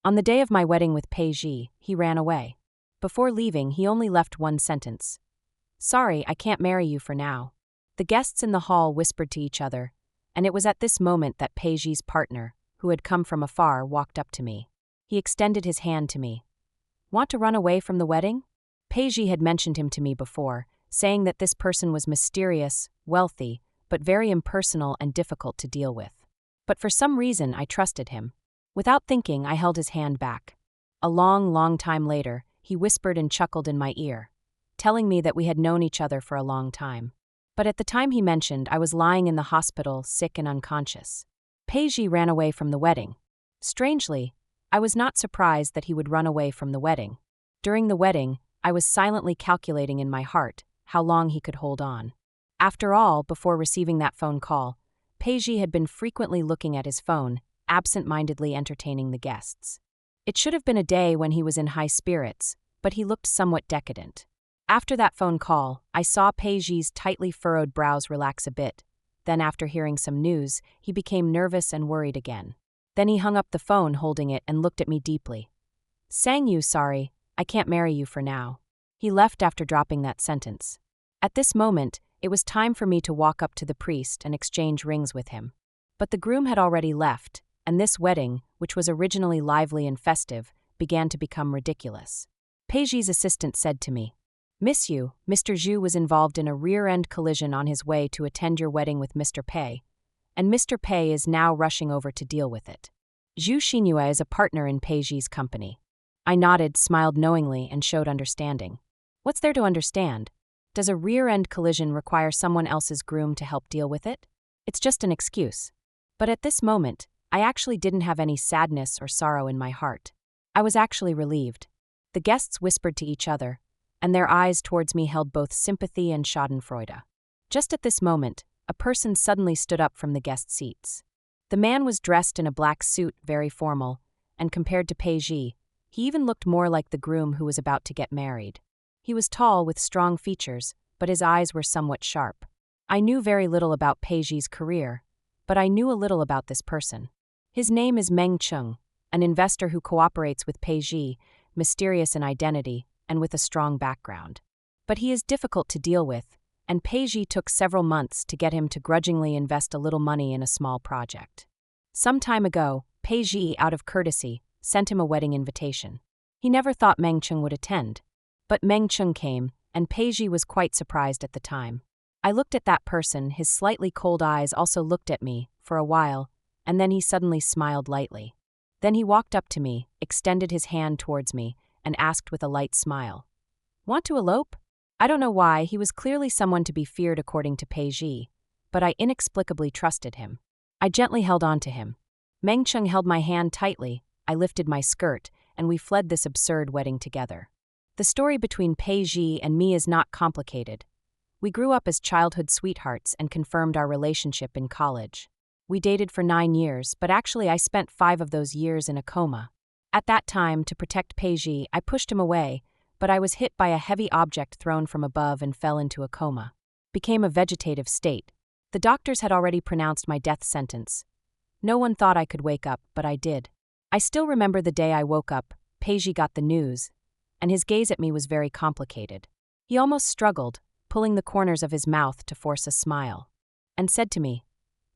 On the day of my wedding with Pei Zhi, he ran away. Before leaving, he only left one sentence. "Sorry, I can't marry you for now." The guests in the hall whispered to each other, and it was at this moment that Pei Zhi's partner, who had come from afar, walked up to me. He extended his hand to me. "Want to run away from the wedding?" Pei Zhi had mentioned him to me before, saying that this person was mysterious, wealthy, but very impersonal and difficult to deal with. But for some reason, I trusted him. Without thinking, I held his hand back. A long time later, he whispered and chuckled in my ear, telling me that we had known each other for a long time. But at the time he mentioned, I was lying in the hospital, sick and unconscious. Pei Zhi ran away from the wedding. Strangely, I was not surprised that he would run away from the wedding. During the wedding, I was silently calculating in my heart how long he could hold on. After all, before receiving that phone call, Pei Zhi had been frequently looking at his phone, absent-mindedly entertaining the guests. It should have been a day when he was in high spirits, but he looked somewhat decadent. After that phone call, I saw Pei Zhi's tightly furrowed brows relax a bit. Then after hearing some news, he became nervous and worried again. Then he hung up the phone holding it and looked at me deeply. "Sang-yu, sorry, I can't marry you for now." He left after dropping that sentence. At this moment, it was time for me to walk up to the priest and exchange rings with him. But the groom had already left, and this wedding, which was originally lively and festive, began to become ridiculous. Pei Zhi's assistant said to me, "Miss Yu, Mr. Zhu was involved in a rear-end collision on his way to attend your wedding with Mr. Pei, and Mr. Pei is now rushing over to deal with it. Zhu Xinhua is a partner in Pei Zhi's company." I nodded, smiled knowingly, and showed understanding. What's there to understand? Does a rear-end collision require someone else's groom to help deal with it? It's just an excuse. But at this moment, I actually didn't have any sadness or sorrow in my heart. I was actually relieved. The guests whispered to each other, and their eyes towards me held both sympathy and schadenfreude. Just at this moment, a person suddenly stood up from the guest seats. The man was dressed in a black suit, very formal, and compared to Pei Zhi, he even looked more like the groom who was about to get married. He was tall with strong features, but his eyes were somewhat sharp. I knew very little about Pei Zhi's career, but I knew a little about this person. His name is Meng Cheng, an investor who cooperates with Pei Zhi, mysterious in identity, and with a strong background. But he is difficult to deal with, and Pei Zhi took several months to get him to grudgingly invest a little money in a small project. Some time ago, Pei Zhi, out of courtesy, sent him a wedding invitation. He never thought Meng Cheng would attend. But Meng Cheng came, and Pei Zhi was quite surprised at the time. I looked at that person, his slightly cold eyes also looked at me, for a while, and then he suddenly smiled lightly. Then he walked up to me, extended his hand towards me, and asked with a light smile, "Want to elope?" I don't know why, he was clearly someone to be feared according to Pei Zhi, but I inexplicably trusted him. I gently held on to him. Meng Cheng held my hand tightly, I lifted my skirt, and we fled this absurd wedding together. The story between Pei Zhi and me is not complicated. We grew up as childhood sweethearts and confirmed our relationship in college. We dated for 9 years, but actually I spent 5 of those years in a coma. At that time, to protect Pei Zhi, I pushed him away, but I was hit by a heavy object thrown from above and fell into a coma. Became a vegetative state. The doctors had already pronounced my death sentence. No one thought I could wake up, but I did. I still remember the day I woke up. Pei Zhi got the news, and his gaze at me was very complicated. He almost struggled, pulling the corners of his mouth to force a smile, and said to me,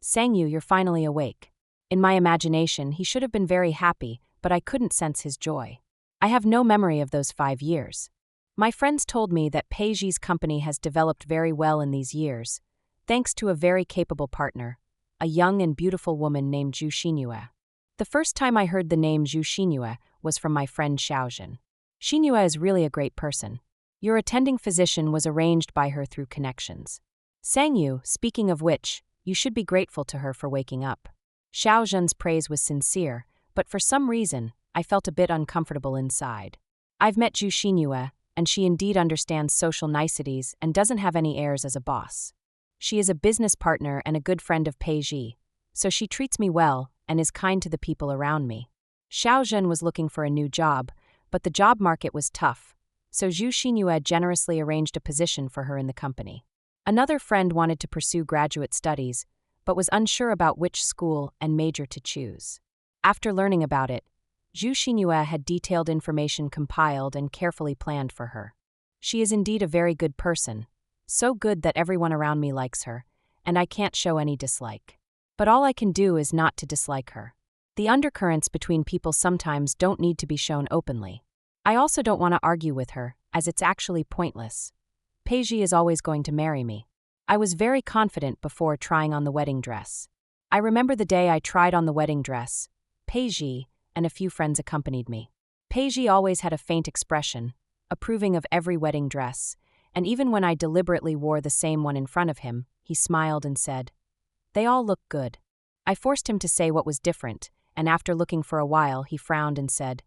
"Sang-yu, you're finally awake." In my imagination, he should have been very happy, but I couldn't sense his joy. I have no memory of those 5 years. My friends told me that Pei Zhi's company has developed very well in these years, thanks to a very capable partner, a young and beautiful woman named Zhu Xinhua. The first time I heard the name Zhu Xinhua was from my friend Xiaozhen. "Xinhua is really a great person. Your attending physician was arranged by her through connections. Sang-yu, speaking of which, you should be grateful to her for waking up." Xiaozhen's praise was sincere, but for some reason, I felt a bit uncomfortable inside. I've met Zhu Xinhua, and she indeed understands social niceties and doesn't have any airs as a boss. She is a business partner and a good friend of Pei Zhi, so she treats me well and is kind to the people around me. Xiaozhen was looking for a new job, but the job market was tough, so Zhu Xinhua generously arranged a position for her in the company. Another friend wanted to pursue graduate studies, but was unsure about which school and major to choose. After learning about it, Zhu Xinhua had detailed information compiled and carefully planned for her. She is indeed a very good person, so good that everyone around me likes her, and I can't show any dislike. But all I can do is not to dislike her. The undercurrents between people sometimes don't need to be shown openly. I also don't want to argue with her, as it's actually pointless. Pei Zhi is always going to marry me. I was very confident before trying on the wedding dress. I remember the day I tried on the wedding dress. Pei Zhi and a few friends accompanied me. Pei Zhi always had a faint expression, approving of every wedding dress, and even when I deliberately wore the same one in front of him, he smiled and said, "They all look good." I forced him to say what was different, and after looking for a while, he frowned and said,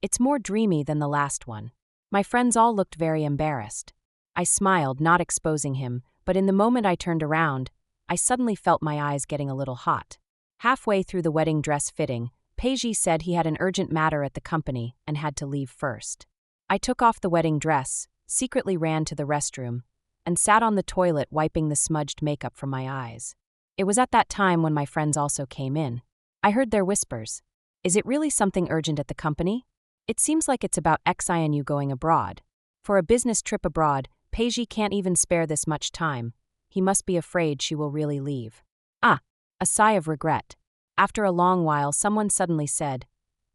"It's more dreamy than the last one." My friends all looked very embarrassed. I smiled, not exposing him, but in the moment I turned around, I suddenly felt my eyes getting a little hot. Halfway through the wedding dress fitting, Pei Zhi said he had an urgent matter at the company and had to leave first. I took off the wedding dress, secretly ran to the restroom, and sat on the toilet wiping the smudged makeup from my eyes. It was at that time when my friends also came in. I heard their whispers. "Is it really something urgent at the company? It seems like it's about XINU going abroad. For a business trip abroad, Pei Zhi can't even spare this much time. He must be afraid she will really leave." Ah, a sigh of regret. After a long while, someone suddenly said,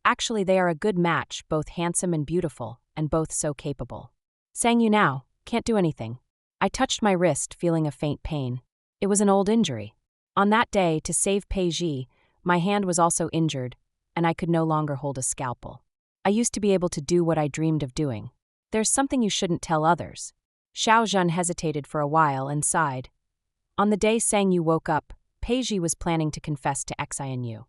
"Actually, they are a good match, both handsome and beautiful, and both so capable." "Sang you now, can't do anything." I touched my wrist, feeling a faint pain. It was an old injury. On that day, to save Pei Zhi, my hand was also injured, and I could no longer hold a scalpel. I used to be able to do what I dreamed of doing. "There's something you shouldn't tell others." Xiao Zhen hesitated for a while and sighed. On the day Sang Yu woke up, Pei Zhi was planning to confess to XINU.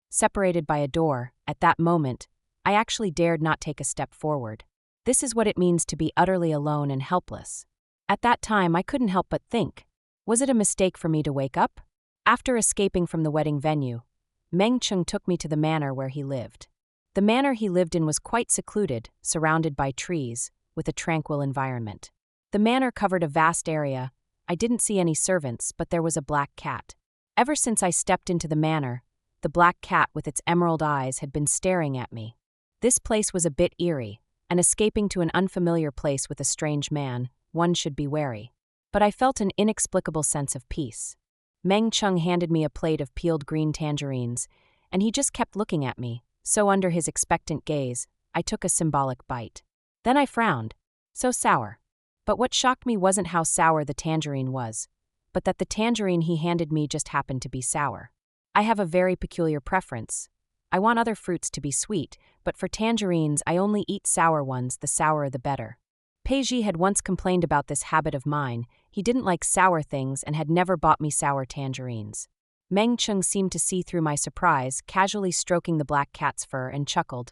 Separated by a door, at that moment, I actually dared not take a step forward. This is what it means to be utterly alone and helpless. At that time, I couldn't help but think, was it a mistake for me to wake up? After escaping from the wedding venue, Meng Cheng took me to the manor where he lived. The manor he lived in was quite secluded, surrounded by trees, with a tranquil environment. The manor covered a vast area. I didn't see any servants, but there was a black cat. Ever since I stepped into the manor, the black cat with its emerald eyes had been staring at me. This place was a bit eerie, and escaping to an unfamiliar place with a strange man, one should be wary. But I felt an inexplicable sense of peace. Meng Cheng handed me a plate of peeled green tangerines, and he just kept looking at me, so under his expectant gaze, I took a symbolic bite. Then I frowned. So sour. But what shocked me wasn't how sour the tangerine was, but that the tangerine he handed me just happened to be sour. I have a very peculiar preference. I want other fruits to be sweet, but for tangerines I only eat sour ones, the sourer the better. Pei Zhi had once complained about this habit of mine. He didn't like sour things and had never bought me sour tangerines. Meng Cheng seemed to see through my surprise, casually stroking the black cat's fur, and chuckled.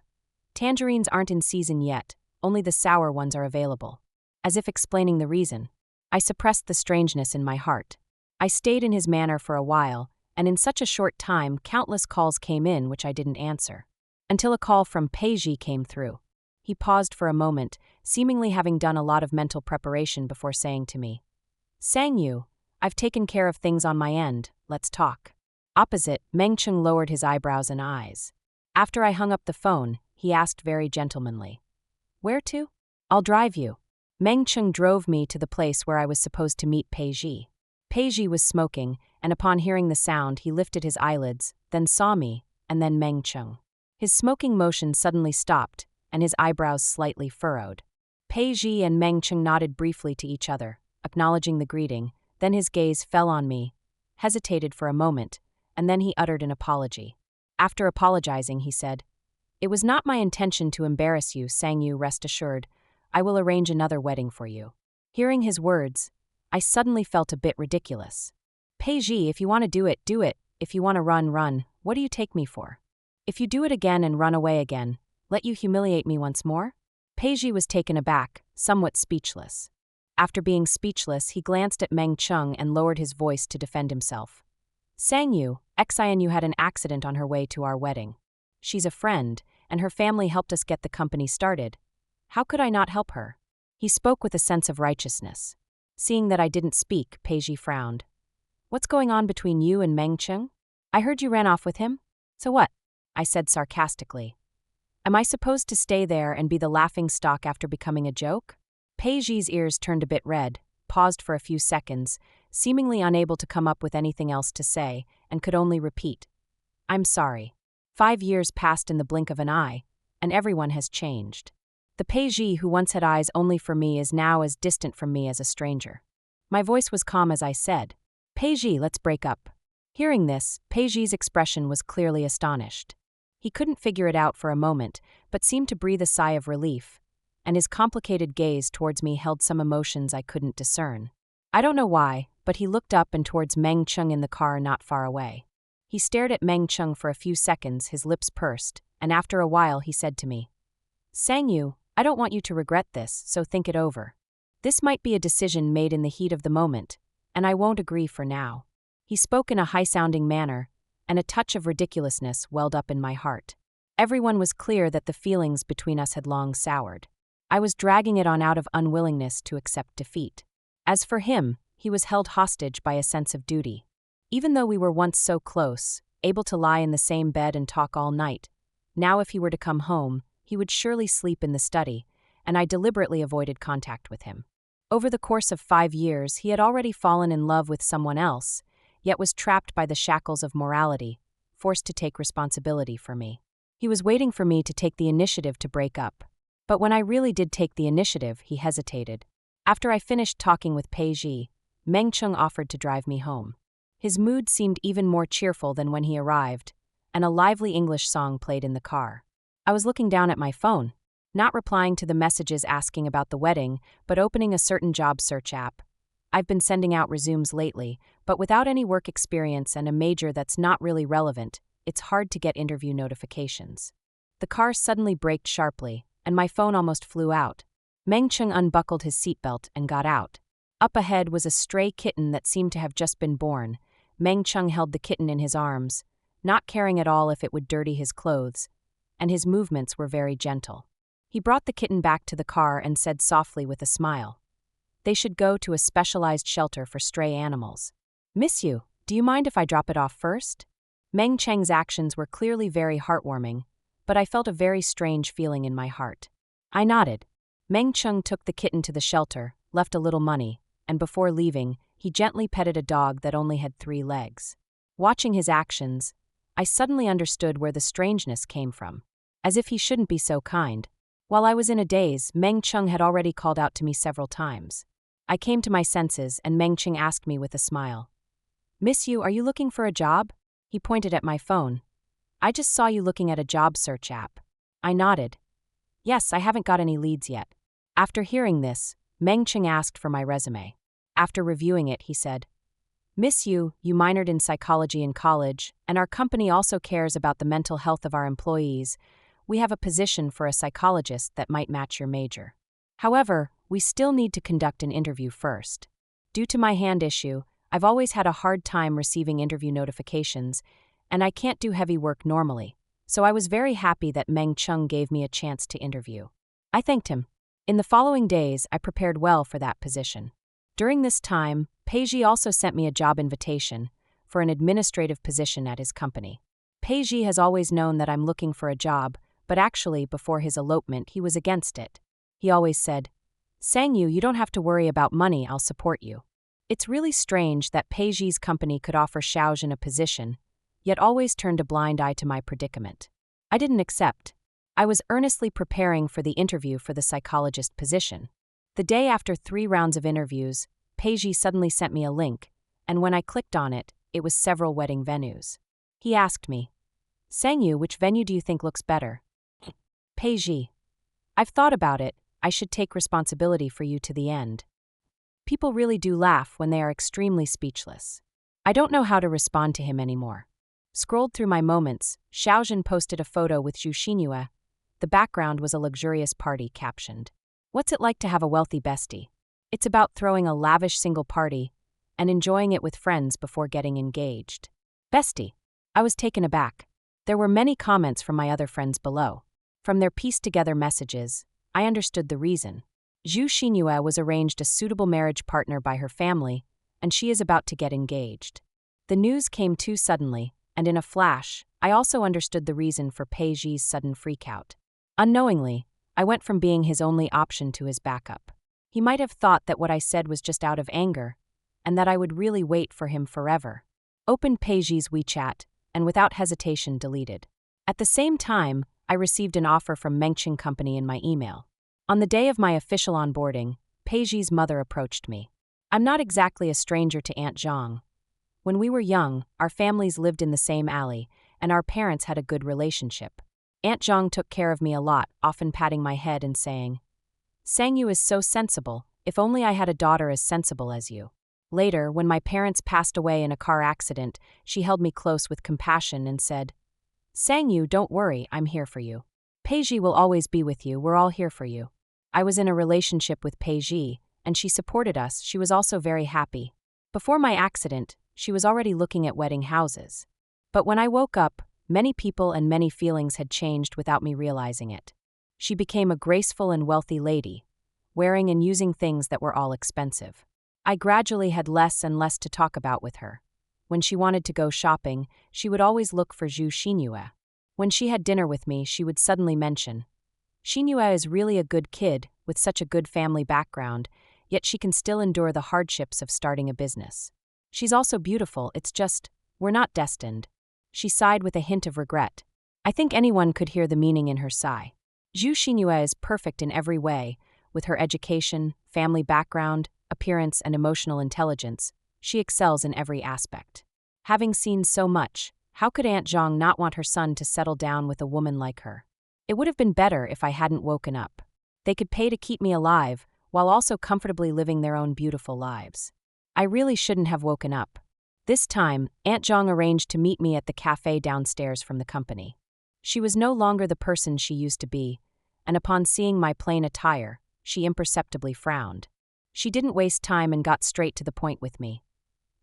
"Tangerines aren't in season yet, only the sour ones are available." As if explaining the reason. I suppressed the strangeness in my heart. I stayed in his manor for a while, and in such a short time countless calls came in which I didn't answer. Until a call from Pei Zhi came through. He paused for a moment, seemingly having done a lot of mental preparation before saying to me, "Sang Yu, I've taken care of things on my end, let's talk." Opposite, Meng Cheng lowered his eyebrows and eyes. After I hung up the phone, he asked very gentlemanly, "Where to?" "I'll drive you." Meng Cheng drove me to the place where I was supposed to meet Pei Zhi. Pei Zhi was smoking, and upon hearing the sound he lifted his eyelids, then saw me, and then Meng Cheng. His smoking motion suddenly stopped, and his eyebrows slightly furrowed. Pei Zhi and Meng Cheng nodded briefly to each other, acknowledging the greeting, then his gaze fell on me, hesitated for a moment, and then he uttered an apology. After apologizing, he said, "It was not my intention to embarrass you, Sang Yu, rest assured. I will arrange another wedding for you." Hearing his words, I suddenly felt a bit ridiculous. "Pei Zhi, if you want to do it, do it. If you want to run, run. What do you take me for? If you do it again and run away again, let you humiliate me once more?" Pei Zhi was taken aback, somewhat speechless. After being speechless, he glanced at Meng Cheng and lowered his voice to defend himself. "Sang Yu, XINU had an accident on her way to our wedding. She's a friend, and her family helped us get the company started. How could I not help her?" He spoke with a sense of righteousness. Seeing that I didn't speak, Pei Zhi frowned. "What's going on between you and Meng Cheng? I heard you ran off with him. So what?" I said sarcastically. Am I supposed to stay there and be the laughingstock after becoming a joke? Pei Zhi's ears turned a bit red, paused for a few seconds, seemingly unable to come up with anything else to say, and could only repeat, "I'm sorry." 5 years passed in the blink of an eye, and everyone has changed. The Pei Zhi who once had eyes only for me is now as distant from me as a stranger. My voice was calm as I said, "Pei Zhi, let's break up." Hearing this, Pei Zhi's expression was clearly astonished. He couldn't figure it out for a moment, but seemed to breathe a sigh of relief, and his complicated gaze towards me held some emotions I couldn't discern. I don't know why, but he looked up and towards Meng Cheng in the car not far away. He stared at Meng Cheng for a few seconds, his lips pursed, and after a while he said to me, "Sang Yu, I don't want you to regret this, so think it over. This might be a decision made in the heat of the moment, and I won't agree for now." He spoke in a high-sounding manner, and a touch of ridiculousness welled up in my heart. Everyone was clear that the feelings between us had long soured. I was dragging it on out of unwillingness to accept defeat. As for him, he was held hostage by a sense of duty. Even though we were once so close, able to lie in the same bed and talk all night, now if he were to come home, he would surely sleep in the study, and I deliberately avoided contact with him. Over the course of 5 years, he had already fallen in love with someone else, yet was trapped by the shackles of morality, forced to take responsibility for me. He was waiting for me to take the initiative to break up. But when I really did take the initiative, he hesitated. After I finished talking with Pei Zhi, Meng Cheng offered to drive me home. His mood seemed even more cheerful than when he arrived, and a lively English song played in the car. I was looking down at my phone, not replying to the messages asking about the wedding, but opening a certain job search app. I've been sending out resumes lately, but without any work experience and a major that's not really relevant, it's hard to get interview notifications. The car suddenly braked sharply, and my phone almost flew out. Meng Cheng unbuckled his seatbelt and got out. Up ahead was a stray kitten that seemed to have just been born. Meng Cheng held the kitten in his arms, not caring at all if it would dirty his clothes, and his movements were very gentle. He brought the kitten back to the car and said softly with a smile, "They should go to a specialized shelter for stray animals. Miss you, do you mind if I drop it off first?" Meng Cheng's actions were clearly very heartwarming, but I felt a very strange feeling in my heart. I nodded. Meng Cheng took the kitten to the shelter, left a little money, and before leaving, he gently petted a dog that only had 3 legs. Watching his actions, I suddenly understood where the strangeness came from. As if he shouldn't be so kind. While I was in a daze, Meng Cheng had already called out to me several times. I came to my senses and Meng Cheng asked me with a smile, "Miss you, are you looking for a job?" He pointed at my phone. "I just saw you looking at a job search app." I nodded. "Yes, I haven't got any leads yet." After hearing this, Meng Cheng asked for my resume. After reviewing it, he said, "Miss you minored in psychology in college, and our company also cares about the mental health of our employees. We have a position for a psychologist that might match your major. However, we still need to conduct an interview first. Due to my hand issue, I've always had a hard time receiving interview notifications, and I can't do heavy work normally, so I was very happy that Meng Cheng gave me a chance to interview." I thanked him. In the following days, I prepared well for that position. During this time, Pei Zhi also sent me a job invitation for an administrative position at his company. Pei Zhi has always known that I'm looking for a job, but actually, before his elopement, he was against it. He always said, "Sang Yu, you don't have to worry about money, I'll support you." It's really strange that Pei Zhi's company could offer Xiaojin a position, yet always turned a blind eye to my predicament. I didn't accept. I was earnestly preparing for the interview for the psychologist position. The day after 3 rounds of interviews, Pei Zhi suddenly sent me a link, and when I clicked on it, it was several wedding venues. He asked me, "Sang Yu, which venue do you think looks better?" Pei Zhi, "I've thought about it, I should take responsibility for you to the end." People really do laugh when they are extremely speechless. I don't know how to respond to him anymore. Scrolled through my moments, Xiaojin posted a photo with Zhu Xinyue. The background was a luxurious party captioned, "What's it like to have a wealthy bestie?" It's about throwing a lavish single party and enjoying it with friends before getting engaged. Bestie. I was taken aback. There were many comments from my other friends below. From their pieced-together messages, I understood the reason. Zhu Xinyue was arranged a suitable marriage partner by her family, and she is about to get engaged. The news came too suddenly, and in a flash, I also understood the reason for Pei Zhi's sudden freakout. Unknowingly, I went from being his only option to his backup. He might have thought that what I said was just out of anger, and that I would really wait for him forever. Opened Pei Zhi's WeChat, and without hesitation deleted. At the same time, I received an offer from Mengqing Company in my email. On the day of my official onboarding, Pei Zhi's mother approached me. I'm not exactly a stranger to Aunt Zhang. When we were young, our families lived in the same alley, and our parents had a good relationship. Aunt Zhang took care of me a lot, often patting my head and saying, "Sangyu is so sensible, if only I had a daughter as sensible as you." Later, when my parents passed away in a car accident, she held me close with compassion and said, "Sangyu, don't worry, I'm here for you. Pei Zhi will always be with you, we're all here for you." I was in a relationship with Pei Zhi, and she supported us. She was also very happy. Before my accident, she was already looking at wedding houses. But when I woke up, many people and many feelings had changed without me realizing it. She became a graceful and wealthy lady, wearing and using things that were all expensive. I gradually had less and less to talk about with her. When she wanted to go shopping, she would always look for Zhu Xinyue. When she had dinner with me, she would suddenly mention, "Xinyue is really a good kid with such a good family background, yet she can still endure the hardships of starting a business. She's also beautiful, it's just, we're not destined." She sighed with a hint of regret. I think anyone could hear the meaning in her sigh. Zhu Xinyue is perfect in every way, with her education, family background, appearance, and emotional intelligence. She excels in every aspect. Having seen so much, how could Aunt Zhang not want her son to settle down with a woman like her? It would have been better if I hadn't woken up. They could pay to keep me alive, while also comfortably living their own beautiful lives. I really shouldn't have woken up. This time, Aunt Zhang arranged to meet me at the cafe downstairs from the company. She was no longer the person she used to be, and upon seeing my plain attire, she imperceptibly frowned. She didn't waste time and got straight to the point with me.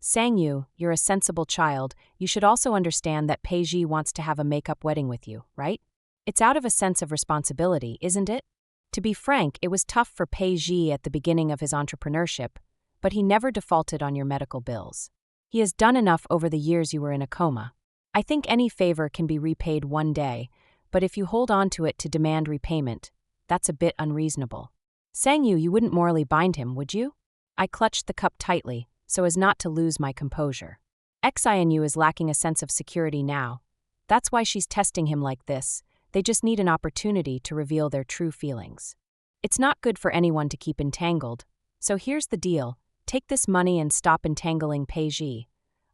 "Sangyu, you're a sensible child. You should also understand that Pei Zhi wants to have a make-up wedding with you, right? It's out of a sense of responsibility, isn't it?" To be frank, it was tough for Pei Zhi at the beginning of his entrepreneurship, but he never defaulted on your medical bills. He has done enough over the years you were in a coma. I think any favor can be repaid one day, but if you hold on to it to demand repayment, that's a bit unreasonable. "Sangyu, you wouldn't morally bind him, would you?" I clutched the cup tightly, so as not to lose my composure. Xinu is lacking a sense of security now. That's why she's testing him like this. They just need an opportunity to reveal their true feelings. It's not good for anyone to keep entangled. So here's the deal. Take this money and stop entangling Pei Zhi.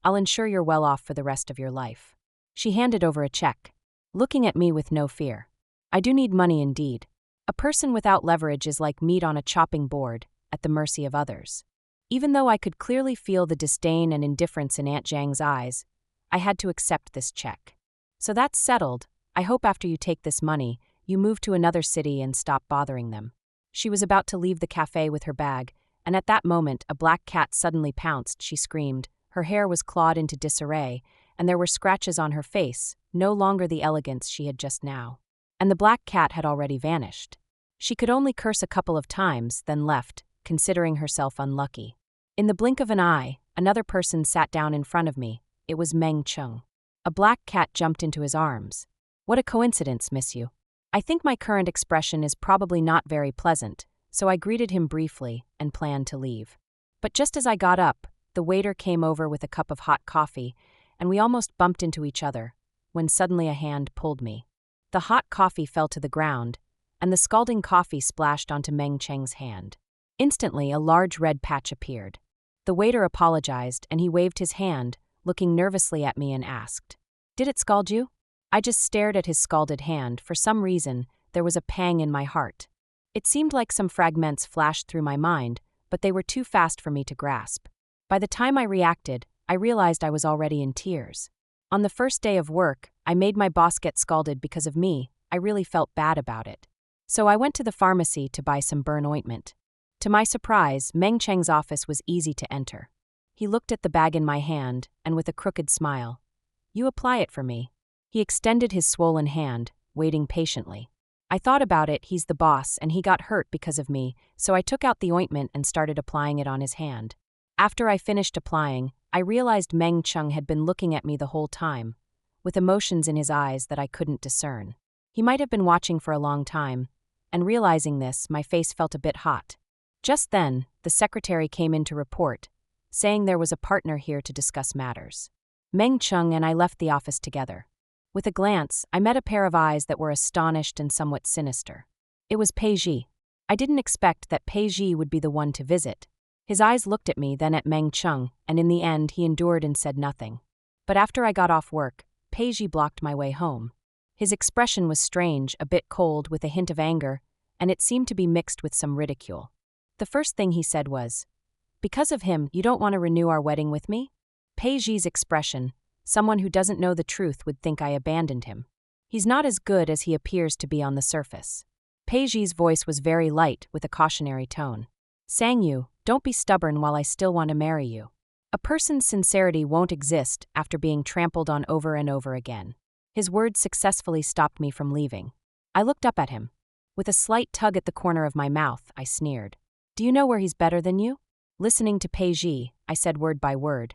I'll ensure you're well off for the rest of your life. She handed over a check, looking at me with no fear. I do need money indeed. A person without leverage is like meat on a chopping board, at the mercy of others. Even though I could clearly feel the disdain and indifference in Aunt Zhang's eyes, I had to accept this check. "So that's settled. I hope after you take this money, you move to another city and stop bothering them." She was about to leave the cafe with her bag, and at that moment a black cat suddenly pounced. She screamed. Her hair was clawed into disarray, and there were scratches on her face, no longer the elegance she had just now. And the black cat had already vanished. She could only curse a couple of times, then left, considering herself unlucky. In the blink of an eye, another person sat down in front of me. It was Meng Cheng. A black cat jumped into his arms. "What a coincidence, miss you." I think my current expression is probably not very pleasant, so I greeted him briefly and planned to leave. But just as I got up, the waiter came over with a cup of hot coffee, and we almost bumped into each other, when suddenly a hand pulled me. The hot coffee fell to the ground, and the scalding coffee splashed onto Meng Cheng's hand. Instantly, a large red patch appeared. The waiter apologized, and he waved his hand, looking nervously at me and asked, "Did it scald you?" I just stared at his scalded hand. For some reason, there was a pang in my heart. It seemed like some fragments flashed through my mind, but they were too fast for me to grasp. By the time I reacted, I realized I was already in tears. On the first day of work, I made my boss get scalded because of me. I really felt bad about it. So I went to the pharmacy to buy some burn ointment. To my surprise, Meng Cheng's office was easy to enter. He looked at the bag in my hand, and with a crooked smile, "You apply it for me." He extended his swollen hand, waiting patiently. I thought about it. He's the boss, and he got hurt because of me, so I took out the ointment and started applying it on his hand. After I finished applying, I realized Meng Cheng had been looking at me the whole time, with emotions in his eyes that I couldn't discern. He might have been watching for a long time, and realizing this, my face felt a bit hot. Just then, the secretary came in to report, saying there was a partner here to discuss matters. Meng Cheng and I left the office together. With a glance, I met a pair of eyes that were astonished and somewhat sinister. It was Pei Zhi. I didn't expect that Pei Zhi would be the one to visit. His eyes looked at me, then at Meng Cheng, and in the end he endured and said nothing. But after I got off work, Pei Zhi blocked my way home. His expression was strange, a bit cold, with a hint of anger, and it seemed to be mixed with some ridicule. The first thing he said was, "Because of him, you don't want to renew our wedding with me?" Pei Zhi's expression, someone who doesn't know the truth would think I abandoned him. He's not as good as he appears to be on the surface. Pei Zhi's voice was very light, with a cautionary tone. "Sang Yu, don't be stubborn while I still want to marry you. A person's sincerity won't exist after being trampled on over and over again." His words successfully stopped me from leaving. I looked up at him. With a slight tug at the corner of my mouth, I sneered. "Do you know where he's better than you?" Listening to Pei Zhi, I said word by word.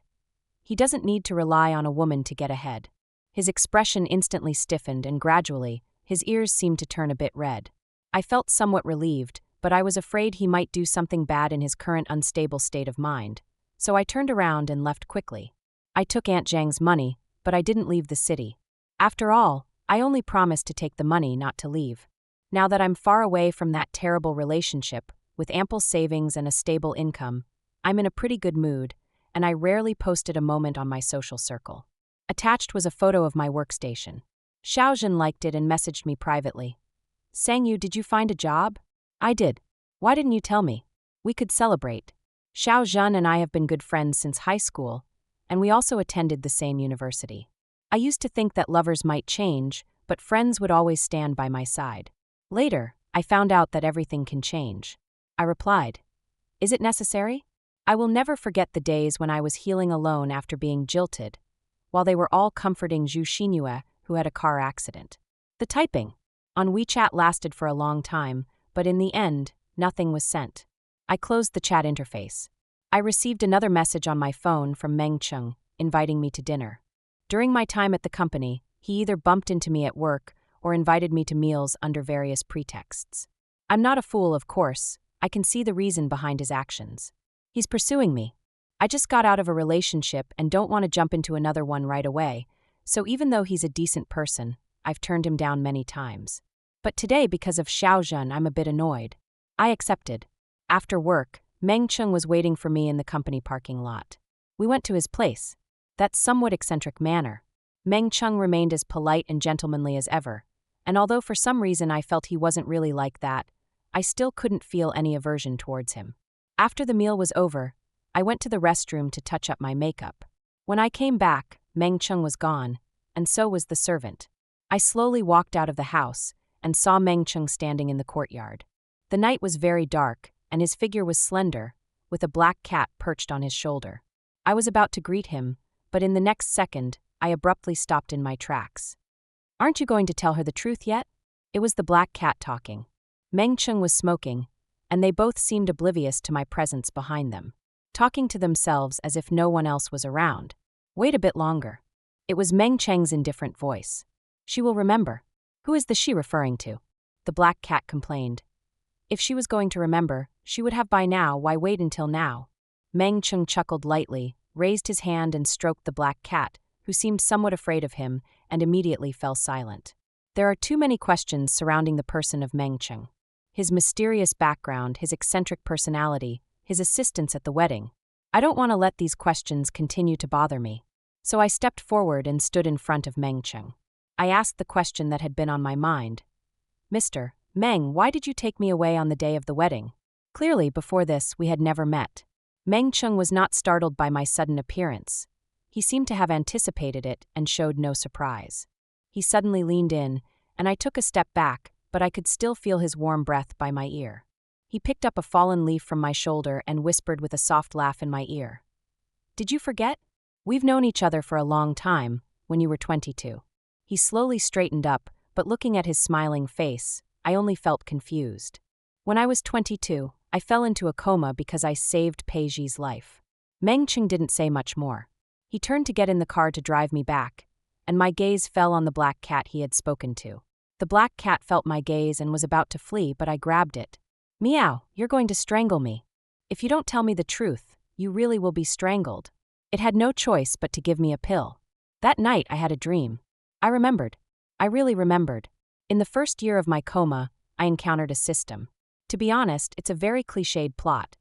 "He doesn't need to rely on a woman to get ahead." His expression instantly stiffened, and gradually, his ears seemed to turn a bit red. I felt somewhat relieved, but I was afraid he might do something bad in his current unstable state of mind, so I turned around and left quickly. I took Aunt Zhang's money, but I didn't leave the city. After all, I only promised to take the money, not to leave. Now that I'm far away from that terrible relationship, with ample savings and a stable income, I'm in a pretty good mood, and I rarely posted a moment on my social circle. Attached was a photo of my workstation. Xiaozhen liked it and messaged me privately. "Sang Yu, did you find a job?" "I did. Why didn't you tell me? We could celebrate." Xiaozhen and I have been good friends since high school, and we also attended the same university. I used to think that lovers might change, but friends would always stand by my side. Later, I found out that everything can change. I replied, "Is it necessary?" I will never forget the days when I was healing alone after being jilted, while they were all comforting Zhu Xinyue, who had a car accident. The typing on WeChat lasted for a long time, but in the end, nothing was sent. I closed the chat interface. I received another message on my phone from Meng Cheng, inviting me to dinner. During my time at the company, he either bumped into me at work or invited me to meals under various pretexts. I'm not a fool, of course. I can see the reason behind his actions. He's pursuing me. I just got out of a relationship and don't want to jump into another one right away, so even though he's a decent person, I've turned him down many times. But today, because of Xiaozhen, I'm a bit annoyed. I accepted. After work, Meng Cheng was waiting for me in the company parking lot. We went to his place. That somewhat eccentric manner. Meng Cheng remained as polite and gentlemanly as ever, and although for some reason I felt he wasn't really like that, I still couldn't feel any aversion towards him. After the meal was over, I went to the restroom to touch up my makeup. When I came back, Meng Cheng was gone, and so was the servant. I slowly walked out of the house and saw Meng Cheng standing in the courtyard. The night was very dark, and his figure was slender, with a black cat perched on his shoulder. I was about to greet him, but in the next second, I abruptly stopped in my tracks. "Aren't you going to tell her the truth yet?" It was the black cat talking. Meng Cheng was smoking, and they both seemed oblivious to my presence behind them, talking to themselves as if no one else was around. "Wait a bit longer." It was Meng Cheng's indifferent voice. "She will remember." "Who is the she referring to?" The black cat complained. "If she was going to remember, she would have by now. Why wait until now?" Meng Cheng chuckled lightly, raised his hand and stroked the black cat, who seemed somewhat afraid of him, and immediately fell silent. There are too many questions surrounding the person of Meng Cheng. His mysterious background, his eccentric personality, his assistance at the wedding. I don't want to let these questions continue to bother me. So I stepped forward and stood in front of Meng Cheng. I asked the question that had been on my mind. "Mr. Meng, why did you take me away on the day of the wedding?" Clearly, before this, we had never met. Meng Cheng was not startled by my sudden appearance. He seemed to have anticipated it and showed no surprise. He suddenly leaned in, and I took a step back, but I could still feel his warm breath by my ear. He picked up a fallen leaf from my shoulder and whispered with a soft laugh in my ear. "Did you forget? We've known each other for a long time, when you were 22. He slowly straightened up, but looking at his smiling face, I only felt confused. "When I was 22, I fell into a coma because I saved Pei Zhi's life." Meng Cheng didn't say much more. He turned to get in the car to drive me back, and my gaze fell on the black cat he had spoken to. The black cat felt my gaze and was about to flee, but I grabbed it. Meow, you're going to strangle me. If you don't tell me the truth, you really will be strangled. It had no choice but to give me a pill. That night I had a dream. I remembered. I really remembered. In the first year of my coma, I encountered a system. To be honest, it's a very cliched plot.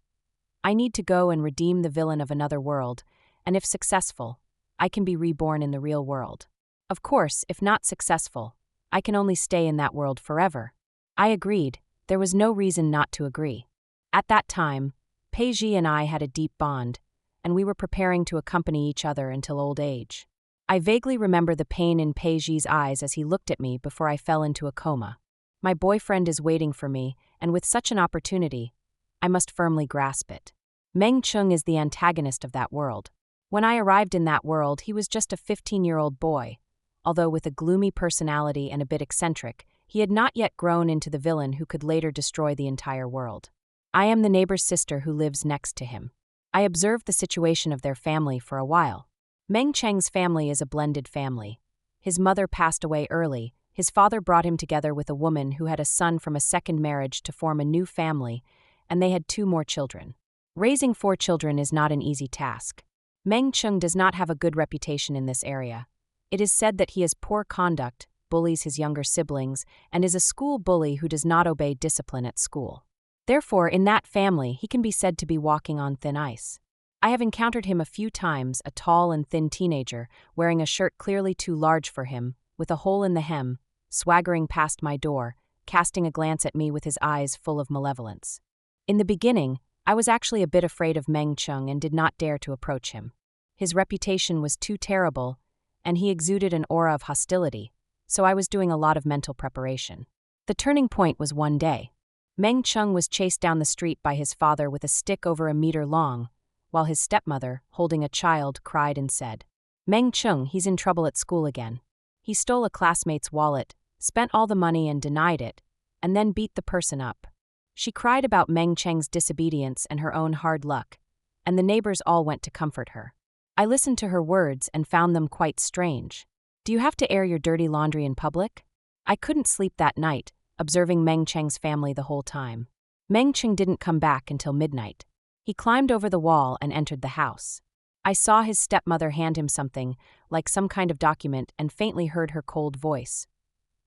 I need to go and redeem the villain of another world, and if successful, I can be reborn in the real world. Of course, if not successful, I can only stay in that world forever. I agreed. There was no reason not to agree. At that time, Pei Zhi and I had a deep bond, and we were preparing to accompany each other until old age. I vaguely remember the pain in Pei Zhi's eyes as he looked at me before I fell into a coma. My boyfriend is waiting for me, and with such an opportunity, I must firmly grasp it. Meng Chung is the antagonist of that world. When I arrived in that world, he was just a 15-year-old boy. Although with a gloomy personality and a bit eccentric, he had not yet grown into the villain who could later destroy the entire world. I am the neighbor's sister who lives next to him. I observed the situation of their family for a while. Meng Cheng's family is a blended family. His mother passed away early. His father brought him together with a woman who had a son from a second marriage to form a new family, and they had 2 more children. Raising 4 children is not an easy task. Meng Chung does not have a good reputation in this area. It is said that he has poor conduct, bullies his younger siblings, and is a school bully who does not obey discipline at school. Therefore, in that family, he can be said to be walking on thin ice. I have encountered him a few times, a tall and thin teenager, wearing a shirt clearly too large for him, with a hole in the hem, swaggering past my door, casting a glance at me with his eyes full of malevolence. In the beginning, I was actually a bit afraid of Meng Chung and did not dare to approach him. His reputation was too terrible, and he exuded an aura of hostility, so I was doing a lot of mental preparation. The turning point was one day. Meng Chung was chased down the street by his father with a stick over a meter long, while his stepmother, holding a child, cried and said, "Meng Chung, he's in trouble at school again. He stole a classmate's wallet, spent all the money and denied it, and then beat the person up." She cried about Meng Cheng's disobedience and her own hard luck, and the neighbors all went to comfort her. I listened to her words and found them quite strange. Do you have to air your dirty laundry in public? I couldn't sleep that night, observing Meng Cheng's family the whole time. Meng Cheng didn't come back until midnight. He climbed over the wall and entered the house. I saw his stepmother hand him something, like some kind of document, and faintly heard her cold voice.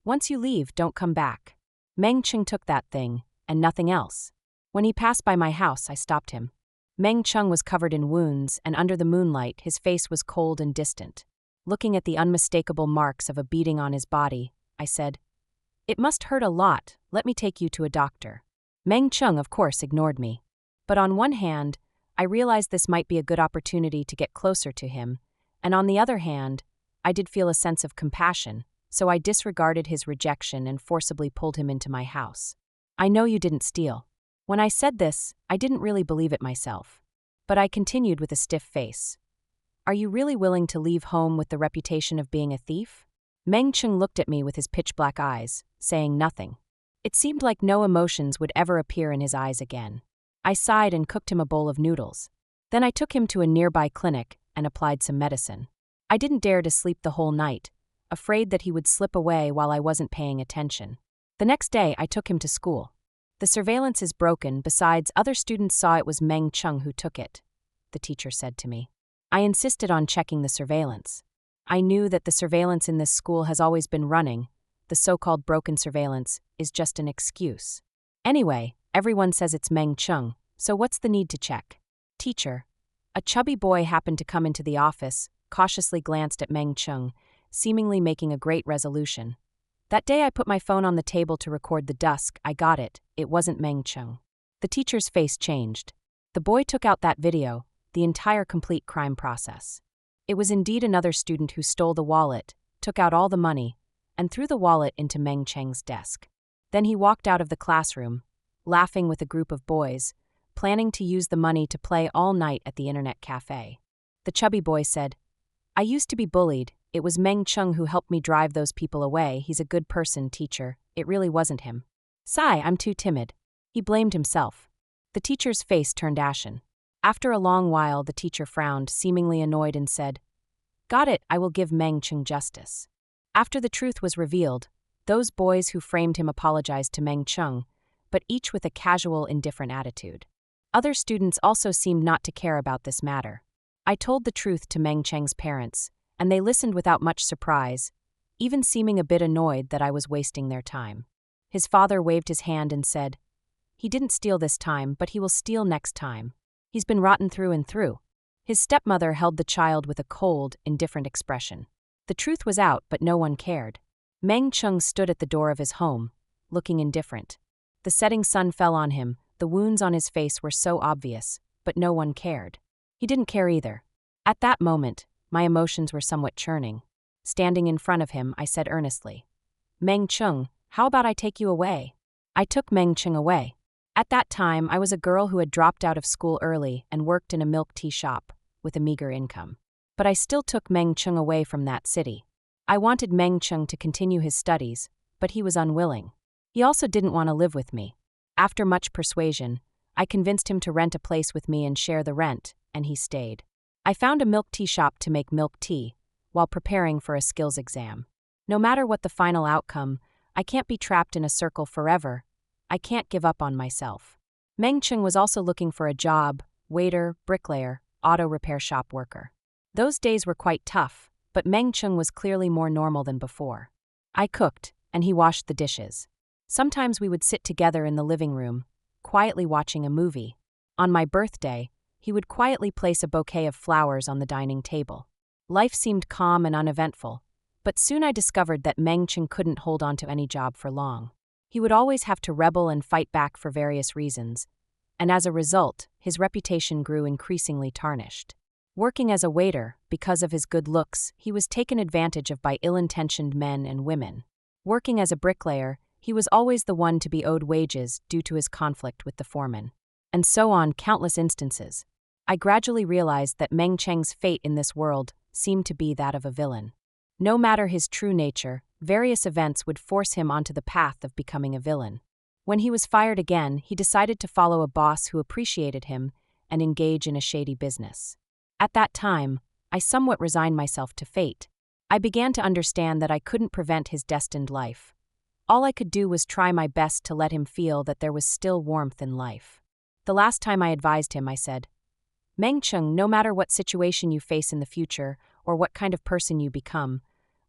"Once you leave, don't come back." Meng Cheng took that thing, and nothing else. When he passed by my house, I stopped him. Meng Chung was covered in wounds, and under the moonlight, his face was cold and distant. Looking at the unmistakable marks of a beating on his body, I said, "It must hurt a lot, let me take you to a doctor." Meng Chung, of course, ignored me. But on one hand, I realized this might be a good opportunity to get closer to him, and on the other hand, I did feel a sense of compassion, so I disregarded his rejection and forcibly pulled him into my house. "I know you didn't steal." When I said this, I didn't really believe it myself. But I continued with a stiff face. "Are you really willing to leave home with the reputation of being a thief?" Meng Chung looked at me with his pitch-black eyes, saying nothing. It seemed like no emotions would ever appear in his eyes again. I sighed and cooked him a bowl of noodles. Then I took him to a nearby clinic and applied some medicine. I didn't dare to sleep the whole night, afraid that he would slip away while I wasn't paying attention. The next day, I took him to school. "The surveillance is broken, besides, other students saw it was Meng Chung who took it," the teacher said to me. I insisted on checking the surveillance. I knew that the surveillance in this school has always been running. The so-called broken surveillance is just an excuse. Anyway, everyone says it's Meng Chung, so what's the need to check? Teacher. A chubby boy happened to come into the office, cautiously glanced at Meng Chung, seemingly making a great resolution. That day I put my phone on the table to record the dusk. I got it. It wasn't Meng Chung. The teacher's face changed. The boy took out that video, the entire complete crime process. It was indeed another student who stole the wallet, took out all the money, and threw the wallet into Meng Cheng's desk. Then he walked out of the classroom, laughing with a group of boys, planning to use the money to play all night at the internet cafe. The chubby boy said, "I used to be bullied. It was Meng Chung who helped me drive those people away. He's a good person, teacher. It really wasn't him." "Sigh, I'm too timid." He blamed himself. The teacher's face turned ashen. After a long while, the teacher frowned, seemingly annoyed, and said, "Got it, I will give Meng Chung justice." After the truth was revealed, Those boys who framed him apologized to Meng Cheng, but each with a casual, indifferent attitude. Other students also seemed not to care about this matter. I told the truth to Meng Cheng's parents, and they listened without much surprise, even seeming a bit annoyed that I was wasting their time. His father waved his hand and said, "He didn't steal this time, but he will steal next time. He's been rotten through and through." His stepmother held the child with a cold, indifferent expression. The truth was out, but no one cared. Meng Cheng stood at the door of his home, looking indifferent. The setting sun fell on him, the wounds on his face were so obvious, but no one cared. He didn't care either. At that moment, my emotions were somewhat churning. Standing in front of him, I said earnestly, "Meng Cheng, how about I take you away?" I took Meng Cheng away. At that time, I was a girl who had dropped out of school early and worked in a milk tea shop, with a meager income. But I still took Meng Cheng away from that city. I wanted Meng Cheng to continue his studies, but he was unwilling. He also didn't want to live with me. After much persuasion, I convinced him to rent a place with me and share the rent, and he stayed. I found a milk tea shop to make milk tea, while preparing for a skills exam. No matter what the final outcome, I can't be trapped in a circle forever. I can't give up on myself. Meng Cheng was also looking for a job, waiter, bricklayer, auto repair shop worker. Those days were quite tough, but Meng Cheng was clearly more normal than before. I cooked, and he washed the dishes. Sometimes we would sit together in the living room, quietly watching a movie. On my birthday, he would quietly place a bouquet of flowers on the dining table. Life seemed calm and uneventful, but soon I discovered that Meng Cheng couldn't hold on to any job for long. He would always have to rebel and fight back for various reasons, and as a result, his reputation grew increasingly tarnished. Working as a waiter, because of his good looks, he was taken advantage of by ill-intentioned men and women. Working as a bricklayer, he was always the one to be owed wages due to his conflict with the foreman. And so on, countless instances. I gradually realized that Meng Cheng's fate in this world seemed to be that of a villain. No matter his true nature, various events would force him onto the path of becoming a villain. When he was fired again, he decided to follow a boss who appreciated him and engage in a shady business. At that time, I somewhat resigned myself to fate. I began to understand that I couldn't prevent his destined life. All I could do was try my best to let him feel that there was still warmth in life. The last time I advised him, I said, "Meng Cheng, no matter what situation you face in the future or what kind of person you become,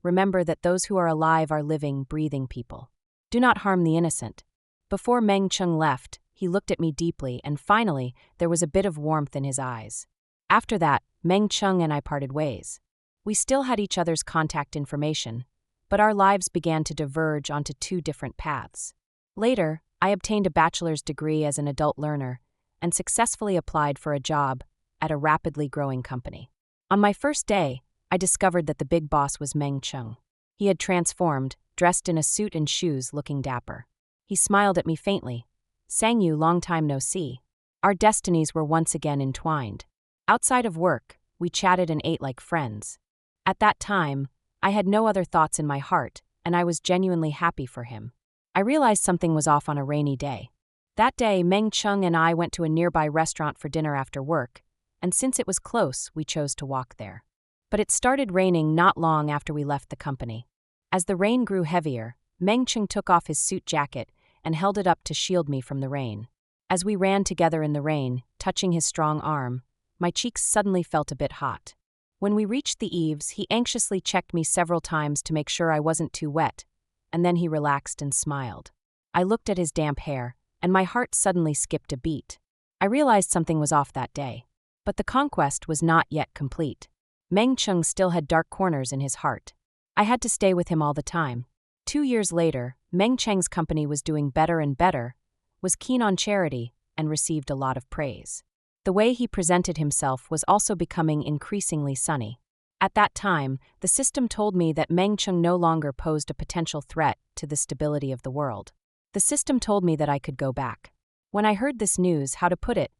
remember that those who are alive are living, breathing people. Do not harm the innocent." Before Meng Cheng left, he looked at me deeply, and finally, there was a bit of warmth in his eyes. After that, Meng Cheng and I parted ways. We still had each other's contact information, but our lives began to diverge onto two different paths. Later, I obtained a bachelor's degree as an adult learner and successfully applied for a job at a rapidly growing company. On my first day, I discovered that the big boss was Meng Cheng. He had transformed, dressed in a suit and shoes, looking dapper. He smiled at me faintly. "Sang Yu, long time no see." Our destinies were once again entwined. Outside of work, we chatted and ate like friends. At that time, I had no other thoughts in my heart, and I was genuinely happy for him. I realized something was off on a rainy day. That day, Meng Cheng and I went to a nearby restaurant for dinner after work, and since it was close, we chose to walk there. But it started raining not long after we left the company. As the rain grew heavier, Meng Cheng took off his suit jacket and held it up to shield me from the rain. As we ran together in the rain, touching his strong arm, my cheeks suddenly felt a bit hot. When we reached the eaves, he anxiously checked me several times to make sure I wasn't too wet, and then he relaxed and smiled. I looked at his damp hair, and my heart suddenly skipped a beat. I realized something was off that day. But the conquest was not yet complete. Meng Cheng still had dark corners in his heart. I had to stay with him all the time. 2 years later, Meng Cheng's company was doing better and better, was keen on charity, and received a lot of praise. The way he presented himself was also becoming increasingly sunny. At that time, the system told me that Meng Cheng no longer posed a potential threat to the stability of the world. The system told me that I could go back. When I heard this news, how to put it,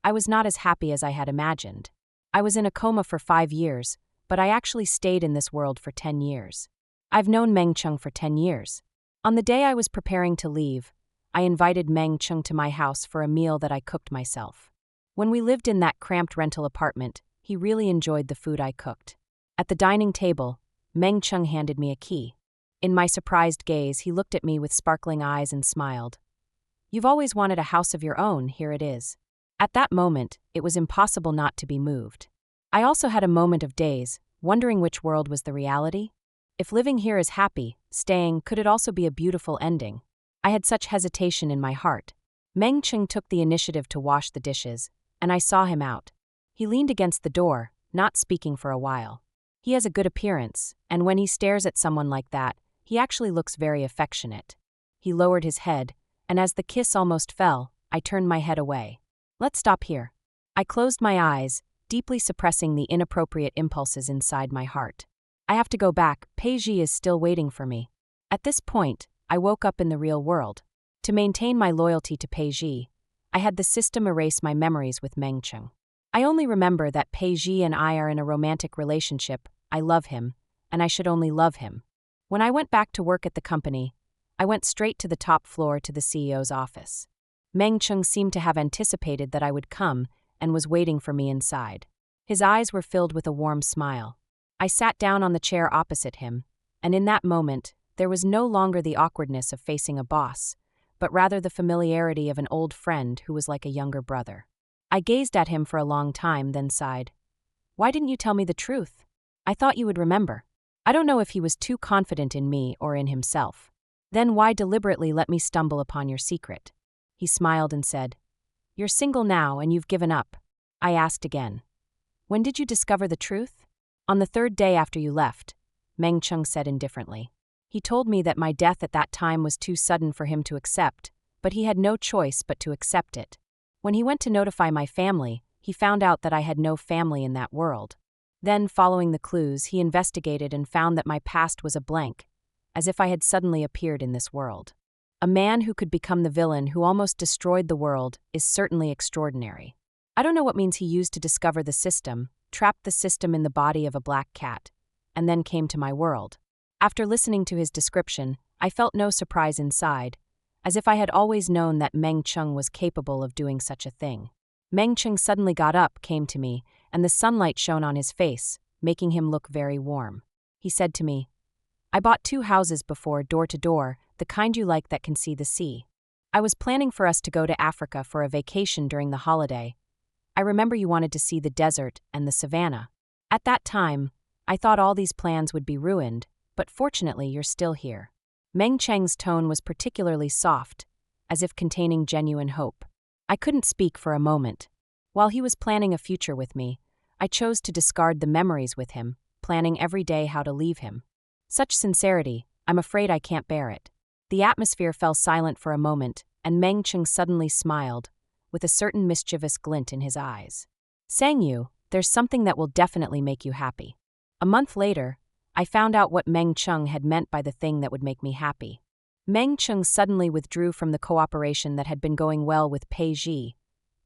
I was not as happy as I had imagined. I was in a coma for 5 years, but I actually stayed in this world for 10 years. I've known Meng Cheng for 10 years. On the day I was preparing to leave, I invited Meng Cheng to my house for a meal that I cooked myself. When we lived in that cramped rental apartment, he really enjoyed the food I cooked. At the dining table, Meng Cheng handed me a key. In my surprised gaze, he looked at me with sparkling eyes and smiled. You've always wanted a house of your own, here it is. At that moment, it was impossible not to be moved. I also had a moment of daze, wondering which world was the reality. If living here is happy, staying, could it also be a beautiful ending? I had such hesitation in my heart. Meng Cheng took the initiative to wash the dishes, and I saw him out. He leaned against the door, not speaking for a while. He has a good appearance, and when he stares at someone like that, he actually looks very affectionate. He lowered his head, and as the kiss almost fell, I turned my head away. Let's stop here. I closed my eyes, deeply suppressing the inappropriate impulses inside my heart. I have to go back, Pei Zhi is still waiting for me. At this point, I woke up in the real world. To maintain my loyalty to Pei Zhi, I had the system erase my memories with Meng Cheng. I only remember that Pei Zhi and I are in a romantic relationship, I love him, and I should only love him. When I went back to work at the company, I went straight to the top floor to the CEO's office. Meng Cheng seemed to have anticipated that I would come and was waiting for me inside. His eyes were filled with a warm smile. I sat down on the chair opposite him, and in that moment, there was no longer the awkwardness of facing a boss, but rather the familiarity of an old friend who was like a younger brother. I gazed at him for a long time, then sighed. Why didn't you tell me the truth? I thought you would remember. I don't know if he was too confident in me or in himself. Then why deliberately let me stumble upon your secret? He smiled and said, You're single now and you've given up. I asked again. When did you discover the truth? On the third day after you left, Meng Cheng said indifferently. He told me that my death at that time was too sudden for him to accept, but he had no choice but to accept it. When he went to notify my family, he found out that I had no family in that world. Then, following the clues, he investigated and found that my past was a blank, as if I had suddenly appeared in this world. A man who could become the villain who almost destroyed the world is certainly extraordinary. I don't know what means he used to discover the system, trapped the system in the body of a black cat, and then came to my world. After listening to his description, I felt no surprise inside, as if I had always known that Meng Cheng was capable of doing such a thing. Meng Cheng suddenly got up, came to me, and the sunlight shone on his face, making him look very warm. He said to me, I bought 2 houses before, door to door, the kind you like that can see the sea. I was planning for us to go to Africa for a vacation during the holiday. I remember you wanted to see the desert and the savannah. At that time, I thought all these plans would be ruined, but fortunately you're still here. Meng Cheng's tone was particularly soft, as if containing genuine hope. I couldn't speak for a moment. While he was planning a future with me, I chose to discard the memories with him, planning every day how to leave him. Such sincerity, I'm afraid I can't bear it. The atmosphere fell silent for a moment, and Meng Cheng suddenly smiled, with a certain mischievous glint in his eyes. Sang Yu, there's something that will definitely make you happy. A month later, I found out what Meng Cheng had meant by the thing that would make me happy. Meng Cheng suddenly withdrew from the cooperation that had been going well with Pei Zhi,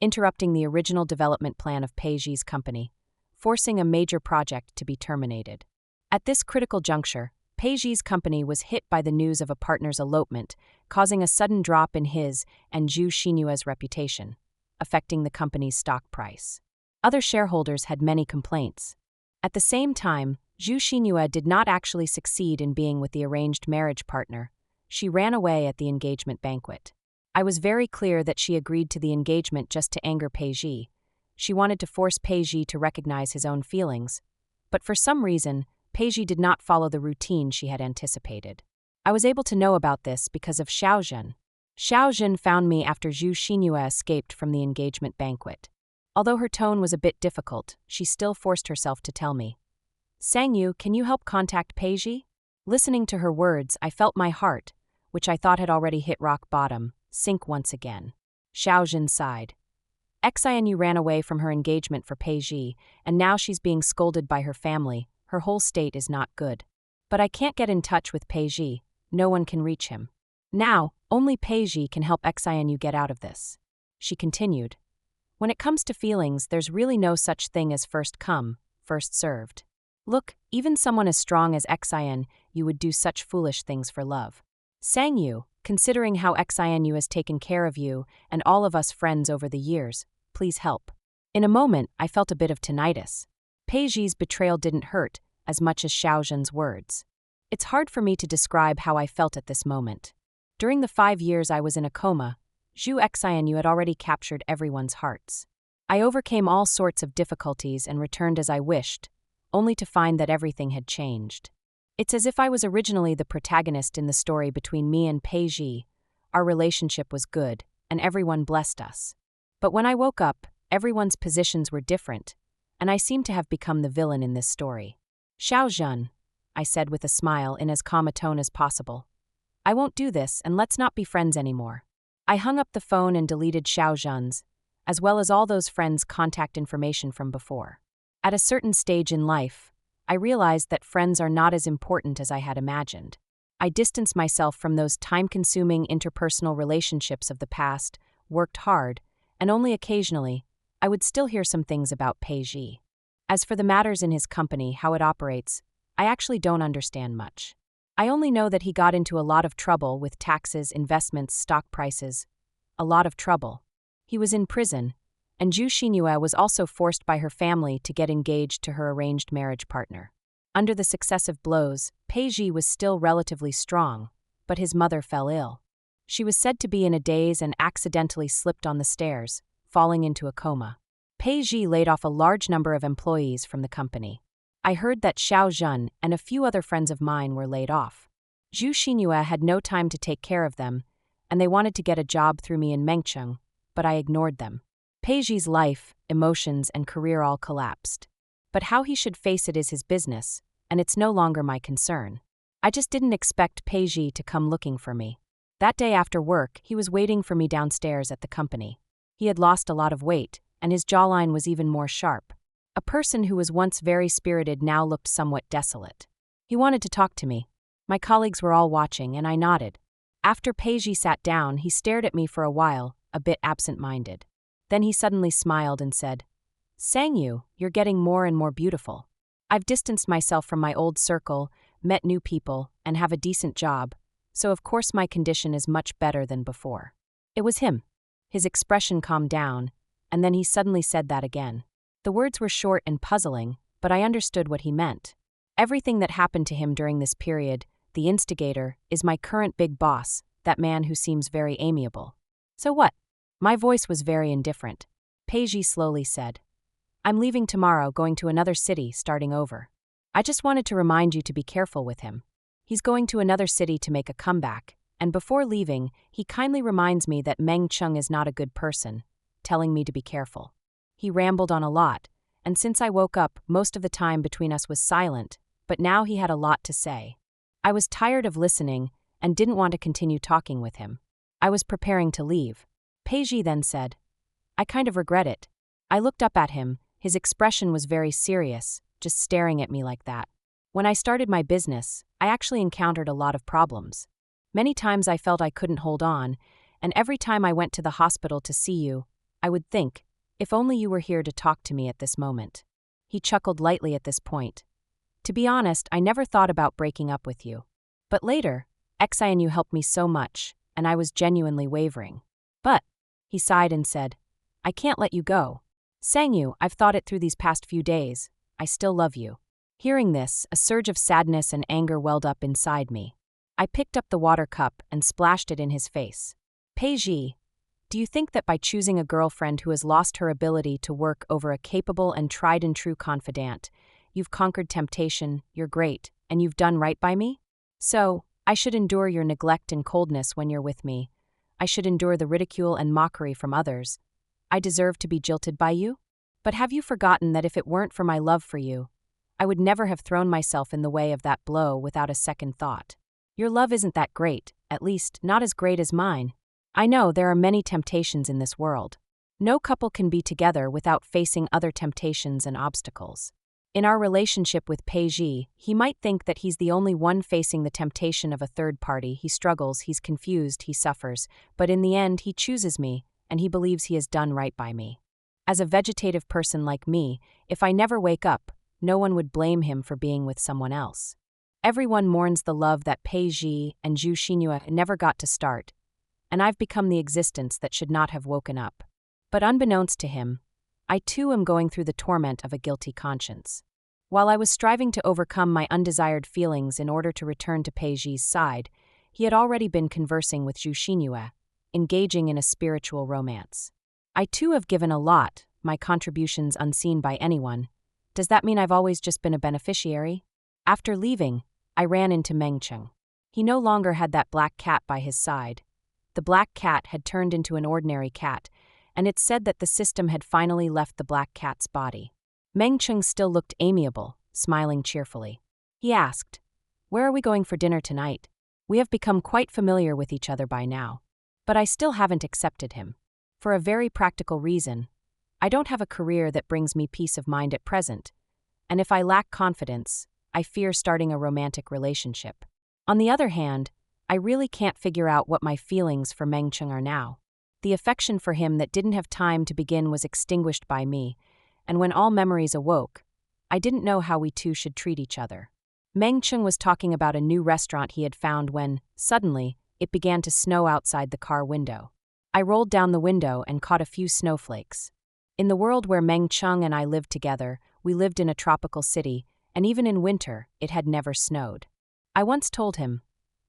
interrupting the original development plan of Pei Zhi's company, forcing a major project to be terminated. At this critical juncture, Pei Zhi's company was hit by the news of a partner's elopement, causing a sudden drop in his and Zhu Xinyue's reputation, affecting the company's stock price. Other shareholders had many complaints. At the same time, Zhu Xinyue did not actually succeed in being with the arranged marriage partner. She ran away at the engagement banquet. I was very clear that she agreed to the engagement just to anger Pei Zhi. She wanted to force Pei Zhi to recognize his own feelings. But for some reason, Pei Zhi did not follow the routine she had anticipated. I was able to know about this because of Xiaozhen. Xiaozhen found me after Zhu Xinyue escaped from the engagement banquet. Although her tone was a bit difficult, she still forced herself to tell me. Sang Yu, can you help contact Pei Zhi? Listening to her words, I felt my heart, which I thought had already hit rock bottom, sink once again. Xiaozhen sighed. Xianyu ran away from her engagement for Pei Zhi, and now she's being scolded by her family. Her whole state is not good. But I can't get in touch with Pei Zhi. No one can reach him. Now, only Pei Zhi can help Xianyu get out of this. She continued. When it comes to feelings, there's really no such thing as first come, first served. Look, even someone as strong as Xian, you would do such foolish things for love. Sang Yu, considering how Xianyu has taken care of you and all of us friends over the years, please help. In a moment, I felt a bit of tinnitus. Pei Zhi's betrayal didn't hurt as much as Xiaozhen's words. It's hard for me to describe how I felt at this moment. During the 5 years I was in a coma, Zhu Xianyu had already captured everyone's hearts. I overcame all sorts of difficulties and returned as I wished, only to find that everything had changed. It's as if I was originally the protagonist in the story between me and Pei Zhi. Our relationship was good, and everyone blessed us. But when I woke up, everyone's positions were different, and I seemed to have become the villain in this story. "Xiao Zhen," I said with a smile in as calm a tone as possible. "I won't do this, and let's not be friends anymore." I hung up the phone and deleted Xiao Zhen's, as well as all those friends' contact information from before. At a certain stage in life, I realized that friends are not as important as I had imagined. I distanced myself from those time-consuming interpersonal relationships of the past, worked hard, and only occasionally, I would still hear some things about Pei Zhi. As for the matters in his company, how it operates, I actually don't understand much. I only know that he got into a lot of trouble with taxes, investments, stock prices. A lot of trouble. He was in prison, and Zhu Xinyue was also forced by her family to get engaged to her arranged marriage partner. Under the successive blows, Pei Zhi was still relatively strong, but his mother fell ill. She was said to be in a daze and accidentally slipped on the stairs, falling into a coma. Pei Zhi laid off a large number of employees from the company. I heard that Xiao Zhen and a few other friends of mine were laid off. Zhu Xinyue had no time to take care of them, and they wanted to get a job through me in Mengcheng, but I ignored them. Pei Zhi's life, emotions, and career all collapsed. But how he should face it is his business, and it's no longer my concern. I just didn't expect Pei Zhi to come looking for me. That day after work, he was waiting for me downstairs at the company. He had lost a lot of weight, and his jawline was even more sharp. A person who was once very spirited now looked somewhat desolate. He wanted to talk to me. My colleagues were all watching, and I nodded. After Pei Zhi sat down, he stared at me for a while, a bit absent-minded. Then he suddenly smiled and said, "Sangyu, you're getting more and more beautiful. I've distanced myself from my old circle, met new people, and have a decent job, so of course my condition is much better than before." It was him. His expression calmed down, and then he suddenly said that again. The words were short and puzzling, but I understood what he meant. Everything that happened to him during this period, the instigator, is my current big boss, that man who seems very amiable. So what? My voice was very indifferent. Pei Zhi slowly said, "I'm leaving tomorrow, going to another city, starting over. I just wanted to remind you to be careful with him. He's going to another city to make a comeback, and before leaving, he kindly reminds me that Meng Cheng is not a good person, telling me to be careful." He rambled on a lot, and since I woke up, most of the time between us was silent, but now he had a lot to say. I was tired of listening and didn't want to continue talking with him. I was preparing to leave. Pei Zhi then said, "I kind of regret it." I looked up at him. His expression was very serious, just staring at me like that. When I started my business, I actually encountered a lot of problems. Many times I felt I couldn't hold on, and every time I went to the hospital to see you, I would think, if only you were here to talk to me at this moment. He chuckled lightly at this point. "To be honest, I never thought about breaking up with you. But later, Xianyu helped me so much, and I was genuinely wavering. But," he sighed and said, "I can't let you go. Sangyu, I've thought it through these past few days. I still love you." Hearing this, a surge of sadness and anger welled up inside me. I picked up the water cup and splashed it in his face. "Pei Zhi, do you think that by choosing a girlfriend who has lost her ability to work over a capable and tried-and-true confidant, you've conquered temptation, you're great, and you've done right by me? So, I should endure your neglect and coldness when you're with me. I should endure the ridicule and mockery from others. I deserve to be jilted by you? But have you forgotten that if it weren't for my love for you, I would never have thrown myself in the way of that blow without a second thought? Your love isn't that great, at least not as great as mine. I know there are many temptations in this world. No couple can be together without facing other temptations and obstacles. In our relationship with Pei Zhi, he might think that he's the only one facing the temptation of a third party. He struggles, he's confused, he suffers, but in the end he chooses me, and he believes he has done right by me. As a vegetative person like me, if I never wake up, no one would blame him for being with someone else. Everyone mourns the love that Pei Zhi and Zhu Xinyue never got to start, and I've become the existence that should not have woken up. But unbeknownst to him, I too am going through the torment of a guilty conscience. While I was striving to overcome my undesired feelings in order to return to Pei Zhi's side, he had already been conversing with Zhu Xinyue, engaging in a spiritual romance. I too have given a lot, my contributions unseen by anyone. Does that mean I've always just been a beneficiary? After leaving, I ran into Meng Cheng. He no longer had that black cat by his side. The black cat had turned into an ordinary cat, and it said that the system had finally left the black cat's body. Meng Cheng still looked amiable, smiling cheerfully. He asked, "Where are we going for dinner tonight?" We have become quite familiar with each other by now. But I still haven't accepted him. For a very practical reason. I don't have a career that brings me peace of mind at present, and if I lack confidence, I fear starting a romantic relationship. On the other hand, I really can't figure out what my feelings for Meng Cheng are now. The affection for him that didn't have time to begin was extinguished by me, and when all memories awoke, I didn't know how we two should treat each other. Meng Cheng was talking about a new restaurant he had found when, suddenly, it began to snow outside the car window. I rolled down the window and caught a few snowflakes. In the world where Meng Cheng and I lived together, we lived in a tropical city, and even in winter, it had never snowed. I once told him,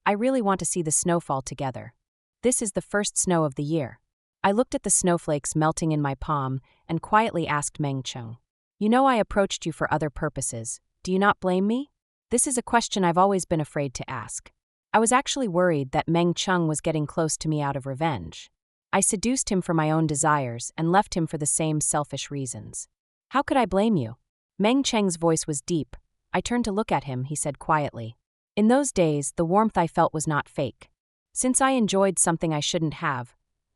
"I really want to see the snowfall together. This is the first snow of the year." I looked at the snowflakes melting in my palm and quietly asked Meng Cheng, "You know I approached you for other purposes. Do you not blame me?" This is a question I've always been afraid to ask. I was actually worried that Meng Cheng was getting close to me out of revenge. I seduced him for my own desires and left him for the same selfish reasons. How could I blame you? Meng Cheng's voice was deep. I turned to look at him, he said quietly. In those days, the warmth I felt was not fake. Since I enjoyed something I shouldn't have,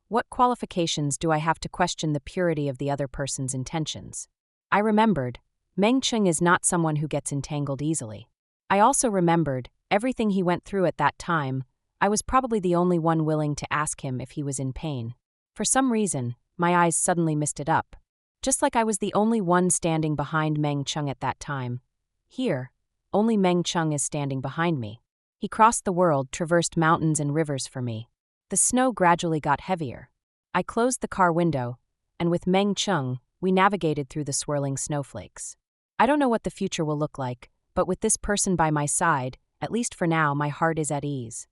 what qualifications do I have to question the purity of the other person's intentions? I remembered, Meng Cheng is not someone who gets entangled easily. I also remembered, everything he went through at that time, I was probably the only one willing to ask him if he was in pain. For some reason, my eyes suddenly misted up. Just like I was the only one standing behind Meng Cheng at that time. Here, only Meng Cheng is standing behind me. He crossed the world, traversed mountains and rivers for me. The snow gradually got heavier. I closed the car window, and with Meng Cheng, we navigated through the swirling snowflakes. I don't know what the future will look like, but with this person by my side, at least for now, my heart is at ease.